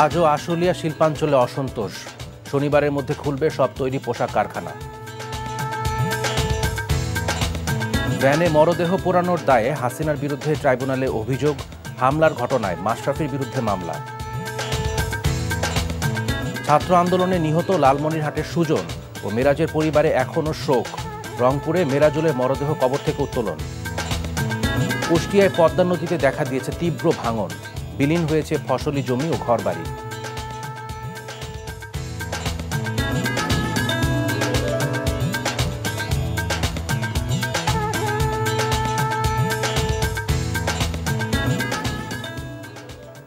আজও আশুলিয়া শিল্পাঞ্চলে অসন্তোষ। শনিবারের মধ্যে খুলবে সব তৈরি পোশাক কারখানা। ভ্যানে মরদেহ পোড়ানোর দায়ে হাসিনার বিরুদ্ধে ট্রাইব্যুনালে অভিযোগ। হামলার ঘটনায় মাশরাফির বিরুদ্ধে মামলা। ছাত্র আন্দোলনে নিহত লালমনিরহাটের সুজন ও মেরাজের পরিবারে এখনও শোক। রংপুরে মেরাজুলের মরদেহ কবর থেকে উত্তোলন। কুষ্টিয়ায় পদ্মা নদীতে দেখা দিয়েছে তীব্র ভাঙন। বিলীন হয়েছে ফসলি জমি ও ঘরবাড়ি।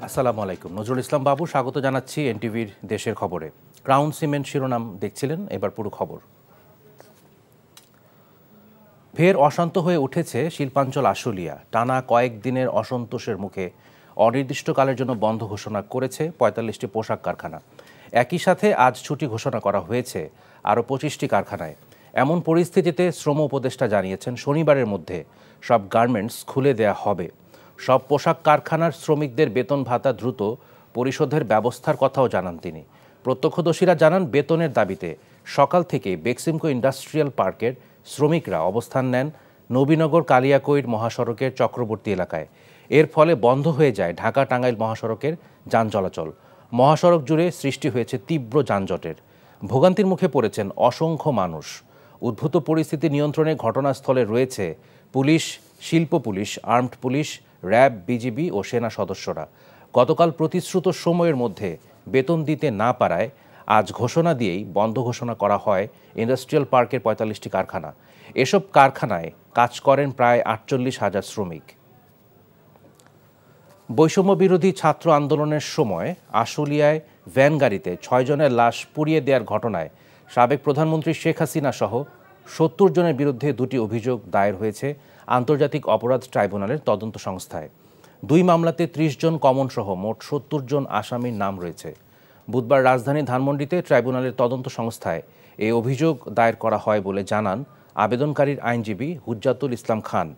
আসসালামু আলাইকুম, নজরুল ইসলাম বাবু স্বাগত জানাচ্ছি এনটিভির দেশের খবরে। ক্রাউন সিমেন্ট শিরোনাম দেখছিলেন, এবার পুরো খবর। ফের অশান্ত হয়ে উঠেছে শিল্পাঞ্চল আশুলিয়া। টানা কয়েকদিনের অসন্তোষের মুখে অনির্দিষ্টকালের জন্য বন্ধ ঘোষণা করেছে ৪৫টি পোশাক কারখানা। একই সাথে আজ ছুটি ঘোষণা করা হয়েছে আরও ২৫টি কারখানায়। এমন পরিস্থিতিতে শ্রম উপদেষ্টা জানিয়েছেন শনিবারের মধ্যে সব গার্মেন্টস খুলে দেয়া হবে। সব পোশাক কারখানার শ্রমিকদের বেতন ভাতা দ্রুত পরিশোধের ব্যবস্থার কথাও জানান তিনি। প্রত্যক্ষদর্শীরা জানান, বেতনের দাবিতে সকাল থেকে বেক্সিমকো ইন্ডাস্ট্রিয়াল পার্কের শ্রমিকরা অবস্থান নেন নবীনগর কালিয়াকৈর মহাসড়কের চক্রবর্তী এলাকায়। এর ফলে বন্ধ হয়ে যায় ঢাকা টাঙ্গাইল মহাসড়কের যান চলাচল। মহাসড়ক জুড়ে সৃষ্টি হয়েছে তীব্র যানজটের। ভোগান্তির মুখে পড়েছেন অসংখ্য মানুষ। উদ্ভূত পরিস্থিতি নিয়ন্ত্রণে ঘটনাস্থলে রয়েছে পুলিশ, শিল্প police, armed police, RAB, BGB ও সেনা সদস্যরা। গতকাল প্রতিশ্রুত সময়ের মধ্যে বেতন দিতে না পারায় আজ ঘোষণা দিয়েই বন্ধ ঘোষণা করা হয় ইন্ডাস্ট্রিয়াল পার্কের ৪৫টি কারখানা। এসব কারখানায় কাজ করেন প্রায় ৪৮,০০০ শ্রমিক। বৈষম্য বিরোধী ছাত্র আন্দোলনের সময় আশুলিয়ায় ভ্যান গাড়িতে ৬ জনের লাশ পুড়িয়ে দেওয়ার ঘটনায় সাবেক প্রধানমন্ত্রী শেখ হাসিনা সহ ৭০ জনের বিরুদ্ধে ২টি অভিযোগ দায়ের হয়েছে আন্তর্জাতিক অপরাধ ট্রাইব্যুনালের তদন্ত সংস্থায়। ২ মামলাতে ৩০ জন কমন সহ মোট ৭০ জন আসামির নাম রয়েছে। বুধবার রাজধানী ধানমন্ডিতে ট্রাইব্যুনালের তদন্ত সংস্থায় এই অভিযোগ দায়ের করা হয় বলে জানান আবেদনকারীর আইনজীবী হুজ্জাতুল ইসলাম খান।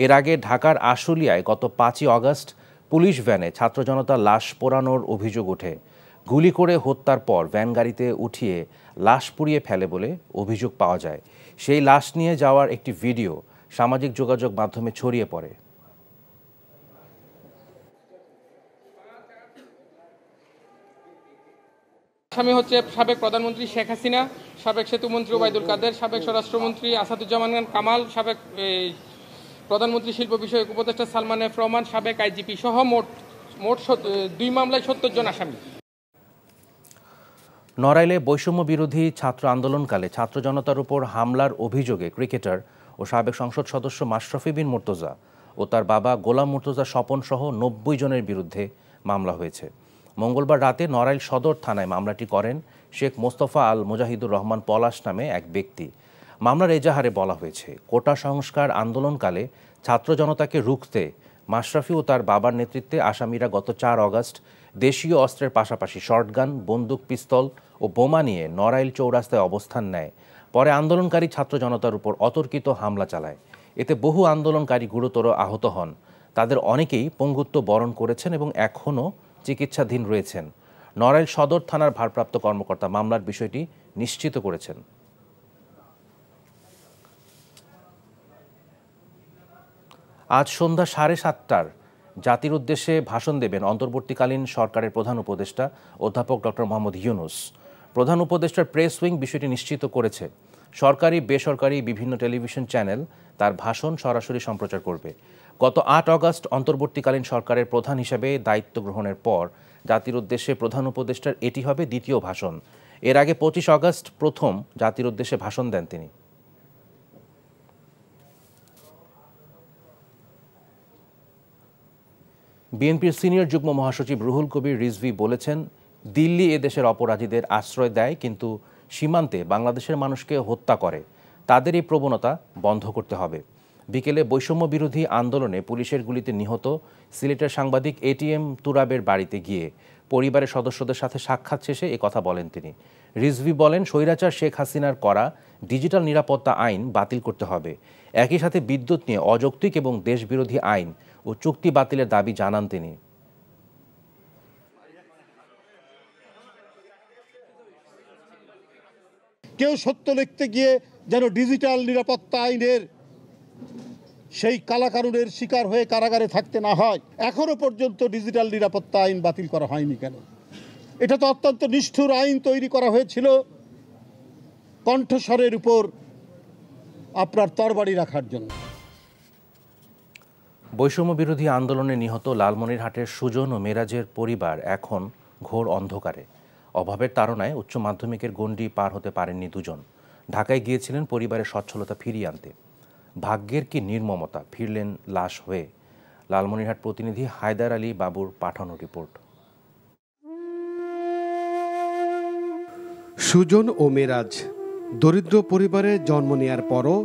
এর আগে ঢাকার আশুলিয়ায় গত ৫ই আগস্ট পুলিশ ভ্যানে ছাত্র জনতার লাশ পোড়ানোর অভিযোগ ওঠে। গুলি করে হত্যার পর ভ্যান গাড়িতে উঠিয়ে লাশ পুড়িয়ে ফেলে বলে অভিযোগ পাওয়া যায়। সেই লাশ নিয়ে যাওয়ার একটি ভিডিও সামাজিক যোগাযোগ মাধ্যমে ছড়িয়ে পড়ে। আসামি হচ্ছে সাবেক প্রধানমন্ত্রী শেখ হাসিনা, সাবেক সেতুমন্ত্রী ওবায়দুল কাদের, সাবেক স্বরাষ্ট্রমন্ত্রী আসাদুজ্জামান কামাল, সাবেক প্রধানমন্ত্রী শিল্প বিষয়ক উপদেষ্টা সালমান এফ রহমান, সাবেক আইজিপি সহ মোট ২ মামলায় ৭০ জন আসামি। নড়াইলে বৈষম্য বিরোধী ছাত্র আন্দোলনকালে ছাত্র জনতার উপর হামলার অভিযোগে ক্রিকেটার ও সাবেক সংসদ সদস্য মাশরাফি বিন মুর্তজা ও তার বাবা গোলাম মুর্তজা স্বপন সহ ৯০ জনের বিরুদ্ধে মামলা হয়েছে। মঙ্গলবার রাতে নড়াইল সদর থানায় মামলাটি করেন শেখ মোস্তফা আল মুজাহিদুর রহমান পলাশ নামে এক ব্যক্তি। মামলার এজাহারে বলা হয়েছে, কোটা সংস্কার আন্দোলনকালে ছাত্র জনতাকে রুখতে মাশরাফি ও তার বাবার নেতৃত্বে আসামিরা গত ৪ আগস্ট দেশীয় অস্ত্রের পাশাপাশি শর্টগান, বন্দুক, পিস্তল ও বোমা নিয়ে নড়াইল চৌরাস্তায় অবস্থান নেয়। পরে আন্দোলনকারী ছাত্র জনতার উপর অতর্কিত হামলা চালায়। এতে বহু আন্দোলনকারী গুরুতর আহত হন। তাদের অনেকেই পঙ্গুত্ব বরণ করেছেন এবং এখনও চিকিৎসাধীন রয়েছেন। নড়াইল সদর থানার ভারপ্রাপ্ত কর্মকর্তা মামলার বিষয়টি নিশ্চিত করেছেন। আজ সন্ধ্যা ৭:৩০টার জাতির উদ্দেশ্যে ভাষণ দেবেন অন্তর্বর্তীকালীন সরকারের প্রধান উপদেষ্টা অধ্যাপক ডক্টর মোহাম্মদ ইউনূস। প্রধান উপদেষ্টার প্রেস উইং বিষয়টি নিশ্চিত করেছে। সরকারি বেসরকারি বিভিন্ন টেলিভিশন চ্যানেল তার ভাষণ সরাসরি সম্প্রচার করবে। গত ৮ আগস্ট অন্তর্বর্তীকালীন সরকারের প্রধান হিসেবে দায়িত্ব গ্রহণের পর জাতির উদ্দেশ্যে প্রধান উপদেষ্টার এটি হবে দ্বিতীয় ভাষণ। এর আগে ২৫ আগস্ট প্রথম জাতির উদ্দেশ্যে ভাষণ দেন তিনি। বিএনপির সিনিয়র যুগ্ম মহাসচিব রুহুল কবির রিজভী বলেছেন, দিল্লি এদেশের অপরাধীদের আশ্রয় দেয় কিন্তু সীমান্তে বাংলাদেশের মানুষকে হত্যা করে। তাদের এই প্রবণতা বন্ধ করতে হবে। বিকেলে বৈষম্য বিরোধী আন্দোলনে পুলিশের গুলিতে নিহত সিলেটের সাংবাদিক এটিএম তুরাবের বাড়িতে গিয়ে পরিবারের সদস্যদের সাথে সাক্ষাৎ শেষে কথা বলেন তিনি। রিজভী বলেন, স্বৈরাচার শেখ হাসিনার করা ডিজিটাল নিরাপত্তা আইন বাতিল করতে হবে। একই সাথে বিদ্যুৎ নিয়ে অযৌক্তিক এবং দেশবিরোধী আইন ও চুক্তি বাতিলের দাবি জানান তিনি। কেউ সত্য লিখতে গিয়ে যেন ডিজিটাল নিরাপত্তা আইনের সেই কালাকানুনের শিকার হয়ে কারাগারে থাকতে না হয়। এখনো পর্যন্ত ডিজিটাল নিরাপত্তা আইন বাতিল করা হয়নি কেন? এটা তো অত্যন্ত নিষ্ঠুর আইন তৈরি করা হয়েছিল কণ্ঠস্বরের উপর আপনার তরবারি রাখার জন্য। বৈষম্য বিরোধী আন্দোলনে নিহত লালমনিরহাটের সুজন ও মেরাজের পরিবার এখন ঘোর অন্ধকারে। অভাবের তাড়নায় উচ্চ মাধ্যমিকের গণ্ডি পার হতে পারেননি দুজন। ঢাকায় গিয়েছিলেন পরিবারের সচ্ছলতা ফিরিয়ে আনতে। ভাগ্যের কি নির্মমতা, ফিরলেন লাশ হয়ে। লালমনিরহাট প্রতিনিধি হায়দার আলী বাবুর পাঠানো রিপোর্ট। সুজন ও মেরাজ দরিদ্র পরিবারে জন্ম নেয়ার পরও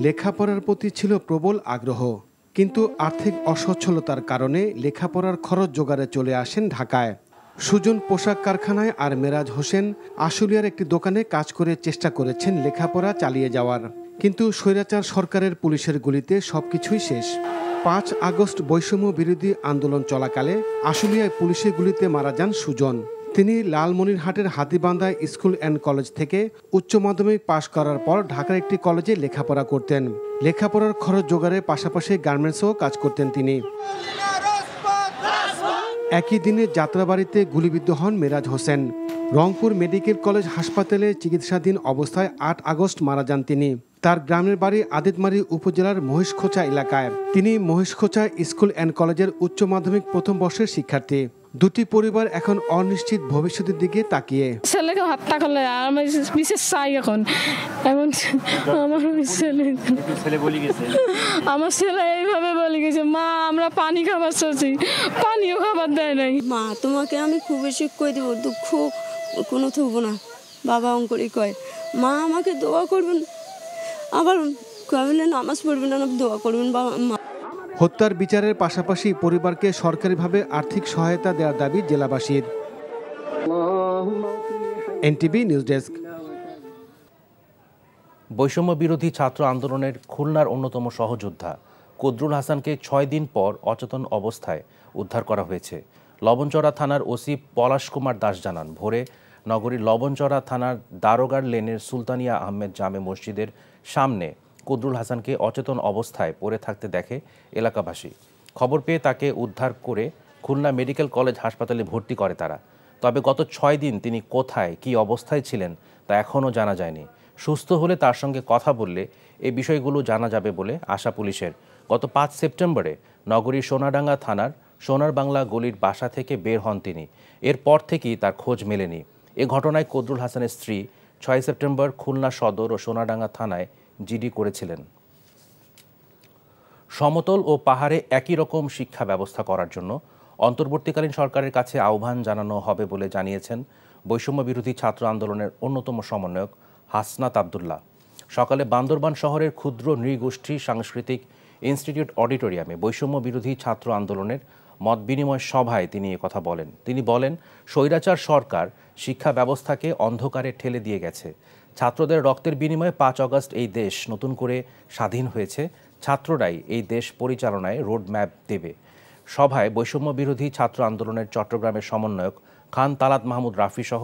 লেখাপড়ার প্রতি ছিল প্রবল আগ্রহ, কিন্তু আর্থিক অসচ্ছলতার কারণে লেখাপড়ার খরচ জোগাড়ে চলে আসেন ঢাকায়। সুজন পোশাক কারখানায় আর মেরাজ হোসেন আশুলিয়ার একটি দোকানে কাজ করে চেষ্টা করেছেন লেখাপড়া চালিয়ে যাওয়ার, কিন্তু স্বৈরাচার সরকারের পুলিশের গুলিতে সবকিছুই শেষ। 5 আগস্ট বৈষম্য বিরোধী আন্দোলন চলাকালে আশুলিয়ায় পুলিশের গুলিতে মারা যান সুজন। তিনি লালমনিরহাটের হাতীবান্ধা স্কুল অ্যান্ড কলেজ থেকে উচ্চ মাধ্যমিক পাশ করার পর ঢাকার একটি কলেজে লেখাপড়া করতেন। লেখাপড়ার খরচ জোগাড়ের পাশাপাশি গার্মেন্টসেও কাজ করতেন তিনি। একই দিনে যাত্রাবাড়িতে গুলিবিদ্ধ হন মেরাজ হোসেন। রংপুর মেডিকেল কলেজ হাসপাতালে চিকিৎসাধীন অবস্থায় 8 আগস্ট মারা যান তিনি। তার গ্রামের বাড়ি আদিতমারি উপজেলার মহিষখোঁচা এলাকায়। তিনি মহিষখোঁচা স্কুল অ্যান্ড কলেজের উচ্চ মাধ্যমিক প্রথম বর্ষের শিক্ষার্থী। দুটি পরিবার এখন অনিশ্চিত ভবিষ্যতের দিকে তাকিয়ে। ছেলেকে হত্যা করলে আমার বিশেষ চাই এখন আমার ছেলে এইভাবে বলে গেছে, মা আমরা পানি খাবার চাচ্ছি, পানিও খাবার দেয় নাই। মা তোমাকে আমি খুব বেশি কই দেবো, দুঃখ কোনো থুবো না। বাবা অঙ্করই কয়, মা আমাকে দোয়া করবেন, আবার কবেন নামাজ পড়বেন না, দোয়া করবেন বাবা। মা হত্যার বিচারের পাশাপাশি পরিবারকে সরকারিভাবে আর্থিক সহায়তা দেওয়ার দাবি জেলাবাসীর। NTV news desk. বৈষম্য বিরোধী ছাত্র আন্দোলনের খুলনার অন্যতম সহযোদ্ধা কদরুল হাসানকে 6 দিন পর অচেতন অবস্থায় উদ্ধার করা হয়েছে। লবণচড়া থানার ওসি পলাশ কুমার দাস জানান, ভোরে নগরীর লবণচড়া থানার দারোগার লেনের সুলতানিয়া আহমেদ জামে মসজিদের সামনে কদরুল হাসানকে অচেতন অবস্থায় পড়ে থাকতে দেখে এলাকাবাসী। খবর পেয়ে তাকে উদ্ধার করে খুলনা মেডিকেল কলেজ হাসপাতালে ভর্তি করে তারা। তবে গত 6 দিন তিনি কোথায়, কী অবস্থায় ছিলেন তা এখনও জানা যায়নি। সুস্থ হলে তার সঙ্গে কথা বললে এই বিষয়গুলো জানা যাবে বলে আশা পুলিশের। গত 5 সেপ্টেম্বরে নগরীর সোনাডাঙ্গা থানার সোনার বাংলা গলির বাসা থেকে বের হন তিনি। এরপর থেকেই তার খোঁজ মেলেনি। এ ঘটনায় কদরুল হাসানের স্ত্রী 6 সেপ্টেম্বর খুলনা সদর ও সোনাডাঙ্গা থানায় জিডি করেছিলেন। সমতল ও পাহাড়ে একই রকম শিক্ষা ব্যবস্থা করার জন্য অন্তর্বর্তীকালীন সরকারের কাছে আহ্বান জানানো হবে বলে জানিয়েছেন বৈষম্য বিরোধী ছাত্র আন্দোলনের অন্যতম সমন্বয়ক হাসনাত আবদুল্লাহ। সকালে বান্দরবান শহরের ক্ষুদ্র নৃগোষ্ঠী সাংস্কৃতিক ইনস্টিটিউট অডিটোরিয়ামে বৈষম্য বিরোধী ছাত্র আন্দোলনের মত বিনিময় সভায় তিনি কথা বলেন। তিনি বলেন, স্বৈরাচার সরকার শিক্ষা ব্যবস্থাকে অন্ধকারে ঠেলে দিয়ে গেছে। ছাত্রদের রক্তের বিনিময়ে 5 আগস্ট এই দেশ নতুন করে স্বাধীন হয়েছে। ছাত্ররাই এই দেশ পরিচালনায় রোডম্যাপ দেবে। সভায় বৈষম্য বিরোধী ছাত্র আন্দোলনের চট্টগ্রামের সমন্বয়ক খান তালাত মাহমুদ রাফি সহ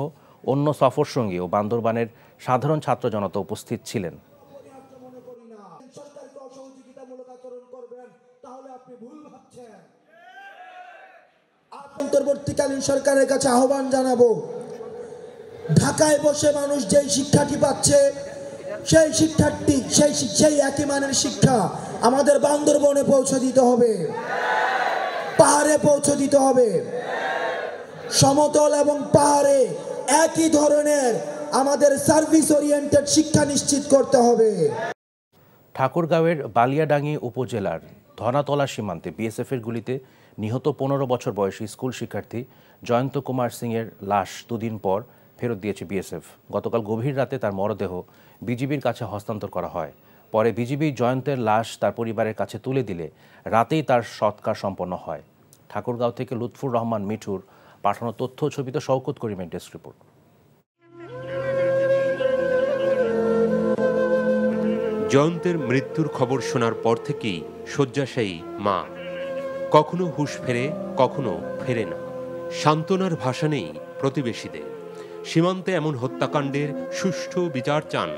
অন্য সফরসঙ্গী ও বান্দরবানের সাধারণ ছাত্র জনতা উপস্থিত ছিলেন। অন্তর্বর্তীকালীন সরকারের কাছে আহ্বান জানাবো, ঢাকায় বসে মানুষ যেই শিক্ষাটি পাচ্ছে সেই শিক্ষার্থী সেই একই মানের শিক্ষা আমাদের বান্দরবনে পৌঁছে দিতে হবে, পাহাড়ে পৌঁছে দিতে হবে। সমতল এবং পাহাড়ে একই ধরনের আমাদের সার্ভিস ওরিয়েন্টেড শিক্ষা নিশ্চিত করতে হবে। ঠাকুরগাঁওয়ের বালিয়াডাঙ্গি উপজেলার ধনাতলা সীমান্তে বিএসএফের গুলিতে নিহত 15 বছর বয়সী স্কুল শিক্ষার্থী জয়ন্ত কুমার সিংয়ের লাশ 2 দিন পর ফেরত দিয়েছে বিএসএফ। গতকাল গভীর রাতে তার মরদেহ বিজিবির কাছে হস্তান্তর করা হয়। পরে বিজিবি জয়ন্তের লাশ তার পরিবারের কাছে তুলে দিলে রাতেই তার সৎকার সম্পন্ন হয়। ঠাকুরগাঁও থেকে লুৎফুর রহমান মিঠুর পাঠানো তথ্য ছবিতে শওকত করিমের ডেস্ক রিপোর্ট। জয়ন্তের মৃত্যুর খবর শোনার পর থেকেই শয্যাশায়ী মা। কখনো হুঁশ ফেরে, কখনো ফেরে না। সান্ত্বনার ভাষা নেই প্রতিবেশীদের। সীমান্তে এমন হত্যাকাণ্ডের সুষ্ঠু বিচার চান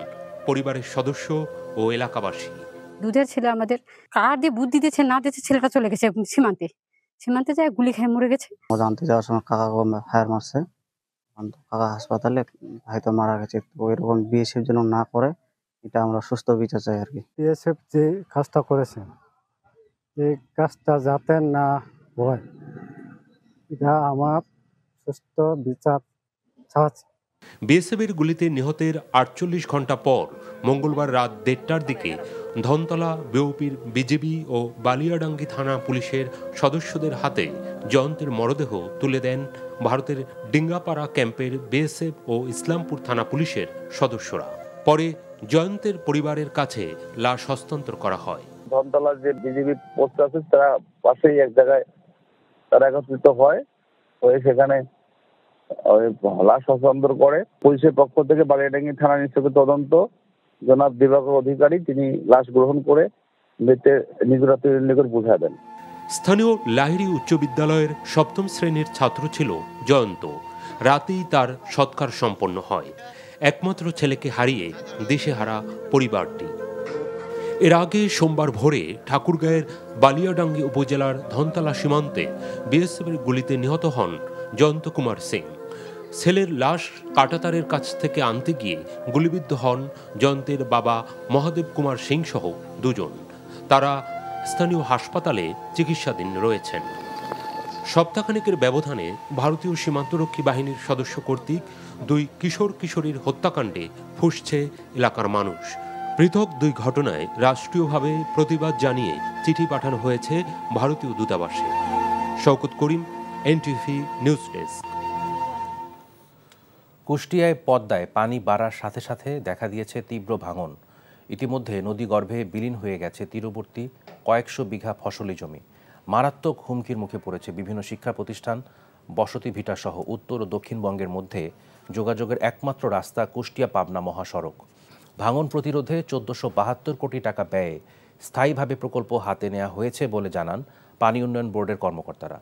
পরিবারের সদস্য ও এলাকাবাসী। দুধের ছেলে আমাদের, কার দিয়ে বুদ্ধি দিচ্ছে না দিচ্ছে, ছেলেটা চলে গেছে সীমান্তে যায় গুলি খেয়ে মরে গেছে। জানতে যাওয়ার সময় কাকাকে ফায়ার মারছে, কাকা হাসপাতালে, হয়তো মারা গেছে। তো এরকম বিএসএফ যেন না করে, এটা আমরা সুস্থ বিচার চাই আর কি। বিএসএফ যে কাজটা করেছে, এই কাজটা যাতে না হয়, এটা আমার সুস্থ বিচার চাচ্ছি। বিএসএফের গুলিতে নিহতের 48 ঘন্টা পর মঙ্গলবার রাত 1:30টার দিকে ধনতলা বিওপির বিজিবি ও বালিয়াডাঙ্গি থানা পুলিশের সদস্যদের হাতে জয়ন্তের মরদেহ তুলে দেন ভারতের ডিঙ্গাপাড়া ক্যাম্পের বিএসএফ ও ইসলামপুর থানা পুলিশের সদস্যরা। পরে জয়ন্তের পরিবারের কাছে লাশ হস্তান্তর করা হয়। ধনতলার যে বিজিবি পোস্ট আছে, তারা পাশেই এক জায়গায় তারা একত্রিত হয়ে সেখানে লাশ হস্তান্তর করে। পুলিশের পক্ষ থেকে বালিয়াডাঙ্গি থানা ইন্সপেক্টর তদন্ত জনাব দিবাকর অধিকারী তিনি লাশ গ্রহণ করে মৃতের নিকটাত্মীয়ের নিকট বুঝা দেন। স্থানীয় লাহিড়ী উচ্চ বিদ্যালয়ের 7ম শ্রেণীর ছাত্র ছিল জয়ন্ত। রাতেই তার সৎকার সম্পন্ন হয়। একমাত্র ছেলেকে হারিয়ে দিশেহারা পরিবারটি। এর আগে সোমবার ভোরে ঠাকুরগাঁয়ের বালিয়াডাঙ্গি উপজেলার ধনতলা সীমান্তে বিএসএফের গুলিতে নিহত হন জয়ন্ত কুমার সিং। ছেলের লাশ কাঁটাতারের কাছ থেকে আনতে গিয়ে গুলিবিদ্ধ হন জয়ন্তের বাবা মহাদেব কুমার সিং সহ 2 জন। তারা স্থানীয় হাসপাতালে চিকিৎসাধীন রয়েছেন। সপ্তাহখানেকের ব্যবধানে ভারতীয় সীমান্তরক্ষী বাহিনীর সদস্য কর্তৃক 2 কিশোরীর হত্যাকাণ্ডে ফুঁসছে এলাকার মানুষ। পৃথক 2 ঘটনায় রাষ্ট্রীয়ভাবে প্রতিবাদ জানিয়ে চিঠি পাঠানো হয়েছে ভারতীয় দূতাবাসে। শওকত করিম, এনটিভি নিউজ ডেস্ক। কুষ্টিয়ায় পদ্মায় পানি বাড়ার সাথে সাথে দেখা দিয়েছে তীব্র ভাঙন। ইতিমধ্যে নদীগর্ভে বিলীন হয়ে গেছে তীরবর্তী কয়েকশো বিঘা ফসলি জমি। মারাত্মক হুমকির মুখে পড়েছে বিভিন্ন শিক্ষা প্রতিষ্ঠান, বসতি ভিটা সহ উত্তর ও দক্ষিণবঙ্গের মধ্যে যোগাযোগের একমাত্র রাস্তা কুষ্টিয়া পাবনা মহাসড়ক। ভাঙন প্রতিরোধে 1472 কোটি টাকা ব্যয়ে স্থায়ীভাবে প্রকল্প হাতে নেওয়া হয়েছে বলে জানান পানি উন্নয়ন বোর্ডের কর্মকর্তারা।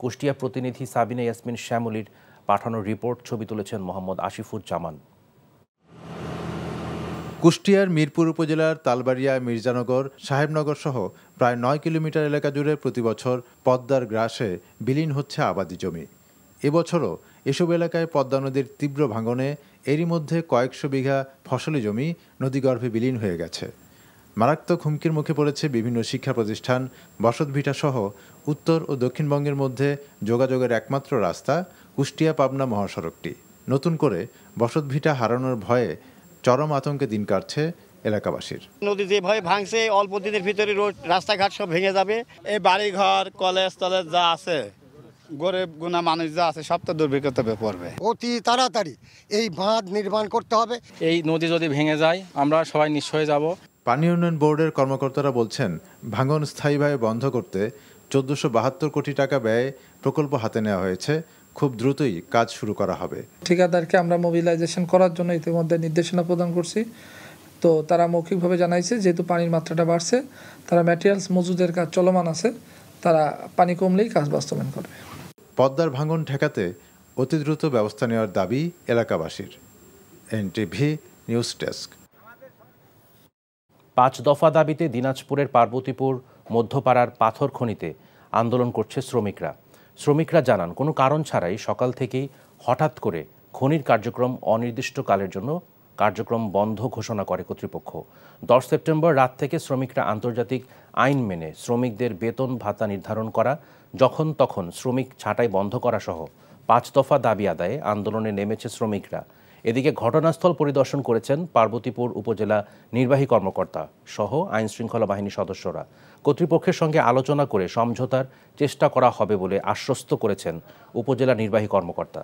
কুষ্টিয়া প্রতিনিধি সাবিনা ইয়াসমিন শ্যামলীর পাঠানো রিপোর্ট, ছবি তুলেছেন মোহাম্মদ আসিফুজ্জামান। কুষ্টিয়ার মিরপুর উপজেলার তালবাড়িয়া, মির্জানগর, সাহেবনগর সহ প্রায় 9 কিলোমিটার এলাকা জুড়ে প্রতিবছর পদ্মার গ্রাসে বিলীন হচ্ছে আবাদি জমি। এবছরও এসব এলাকায় পদ্মা নদীর তীব্র ভাঙনে এরই মধ্যে কয়েকশো বিঘা ফসলি জমি নদীগর্ভে বিলীন হয়ে গেছে। মারাত্মক হুমকির মুখে পড়েছে বিভিন্ন শিক্ষা প্রতিষ্ঠান, বসতভিটা সহ উত্তর ও দক্ষিণবঙ্গের মধ্যে যোগাযোগের একমাত্র রাস্তা কুষ্টিয়া পাবনা মহাসড়কটি। নতুন করে বসতভিটা হারানোর ভয়ে চরম আতঙ্কে দিন কাটছে এলাকাবাসীর। নদী যেভাবে ভাঙছে অল্প দিনের ভিতরে রোড রাস্তাঘাট সব ভেঙে যাবে। এই বাড়িঘর, কলেজ টলেজ যা আছে, গরিব গুণা মানুষ যা আছে, সব তো দুর্ভিক্ষতে পড়বে। অতি তাড়াতাড়ি এই বাঁধ নির্মাণ করতে হবে। এই নদী যদি ভেঙে যায় আমরা সবাই নিঃস্ব হয়ে যাব। পানি উন্নয়ন বোর্ডের কর্মকর্তারা বলছেন, ভাঙন স্থায়ীভাবে বন্ধ করতে 1472 কোটি টাকা ব্যয়ে প্রকল্প হাতে নেওয়া হয়েছে। খুব দ্রুতই কাজ শুরু করা হবে। ঠিকাদারকে আমরা মোবিলাইজেশন করার জন্য ইতিমধ্যে নির্দেশনা প্রদান করছি। তো তারা মৌখিকভাবে জানাইছে যেহেতু পানির মাত্রাটা বাড়ছে, তারা ম্যাটেরিয়ালস মজুদের কাজ চলমান আছে, তারা পানি কমলেই কাজ বাস্তবায়ন করবে। পদ্মার ভাঙন ঠেকাতে অতি দ্রুত ব্যবস্থা নেওয়ার দাবি এলাকাবাসীর। NTV news desk. 5 দফা দাবিতে দিনাজপুরের পার্বতীপুর মধ্যপাড়ার পাথর খনিতে আন্দোলন করছে শ্রমিকরা জানান, কোনো কারণ ছাড়াই সকাল থেকেই হঠাৎ করে খনির কার্যক্রম অনির্দিষ্টকালের জন্য কার্যক্রম বন্ধ ঘোষণা করে কর্তৃপক্ষ। 10 সেপ্টেম্বর রাত থেকে শ্রমিকরা আন্তর্জাতিক আইন মেনে শ্রমিকদের বেতন ভাতা নির্ধারণ করা, যখন তখন শ্রমিক ছাঁটাই বন্ধ করা সহ 5 দফা দাবি আদায়ে আন্দোলনে নেমেছে শ্রমিকরা। এদিকে ঘটনাস্থল পরিদর্শন করেছেন পার্বতীপুর উপজেলা নির্বাহী কর্মকর্তা সহ আইন শৃঙ্খলা বাহিনীর সদস্যরা। কর্তৃপক্ষের সঙ্গে আলোচনা করে সমঝোতার চেষ্টা করা হবে বলে আশ্বস্ত করেছেন উপজেলা নির্বাহী কর্মকর্তা।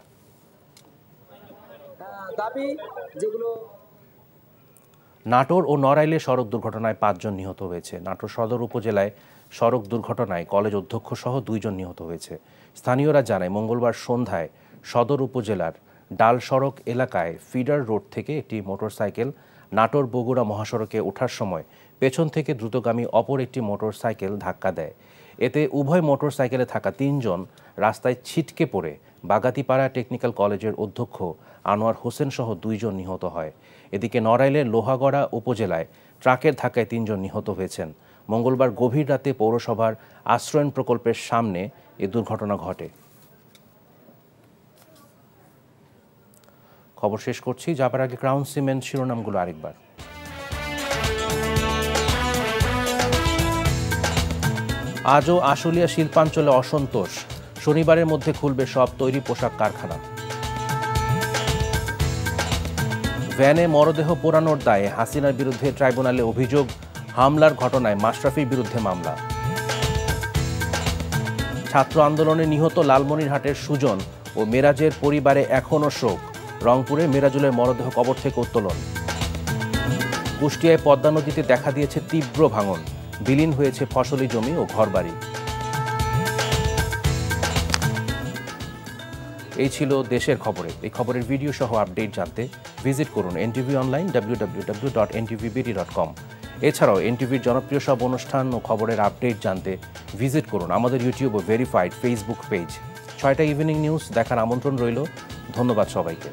নাটোর ও নড়াইলে সড়ক দুর্ঘটনায় 5 জন নিহত হয়েছে। নাটোর সদর উপজেলায় সড়ক দুর্ঘটনায় কলেজ অধ্যক্ষ সহ 2 জন নিহত হয়েছে। স্থানীয়রা জানায়, মঙ্গলবার সন্ধ্যায় সদর উপজেলার ডাল সড়ক এলাকায় ফিডার রোড থেকে একটি মোটরসাইকেল নাটোর বগুড়া মহাসড়কে ওঠার সময় পেছন থেকে দ্রুতগামী অপর একটি মোটরসাইকেল ধাক্কা দেয়। এতে উভয় মোটরসাইকেলে থাকা ৩ জন রাস্তায় ছিটকে পড়ে বাগাতিপাড়া টেকনিক্যাল কলেজের অধ্যক্ষ আনোয়ার হোসেন সহ 2 জন নিহত হয়। এদিকে নড়াইলের লোহাগড়া উপজেলায় ট্রাকের ধাক্কায় 3 জন নিহত হয়েছেন। মঙ্গলবার গভীর রাতে পৌরসভার আশ্রয়ণ প্রকল্পের সামনে এ দুর্ঘটনা ঘটে। খবর শেষ করছি, যাবার আগে ক্রাউন সিমেন্ট শিরোনামগুলো আরেকবার। আজও আশুলিয়া শিল্পাঞ্চলে অসন্তোষ, শনিবারের মধ্যে খুলবে সব তৈরি পোশাক কারখানা। ভ্যানে মরদেহ পোড়ানোর দায়ে হাসিনার বিরুদ্ধে ট্রাইব্যুনালে অভিযোগ, হামলার ঘটনায় মাশরাফির বিরুদ্ধে মামলা। ছাত্র আন্দোলনে নিহত লালমনিরহাটের সুজন ও মেরাজের পরিবারে এখনও শোক, রংপুরে মেরাজুলের মরদেহ কবর থেকে উত্তোলন। কুষ্টিয়ায় পদ্মা নদীতে দেখা দিয়েছে তীব্র ভাঙন, বিলীন হয়েছে ফসলি জমি ও ঘরবাড়ি। এই ছিল দেশের খবরে। এই খবরের ভিডিও সহ আপডেট জানতে ভিজিট করুন এনটিভি অনলাইন www.ntvbd.com। এছাড়াও এনটিভির জনপ্রিয় সব অনুষ্ঠান ও খবরের আপডেট জানতে ভিজিট করুন আমাদের ইউটিউব ও ভেরিফাইড ফেসবুক পেজ। 6টা ইভিনিং নিউজ দেখার আমন্ত্রণ রইল। ধন্যবাদ সবাইকে।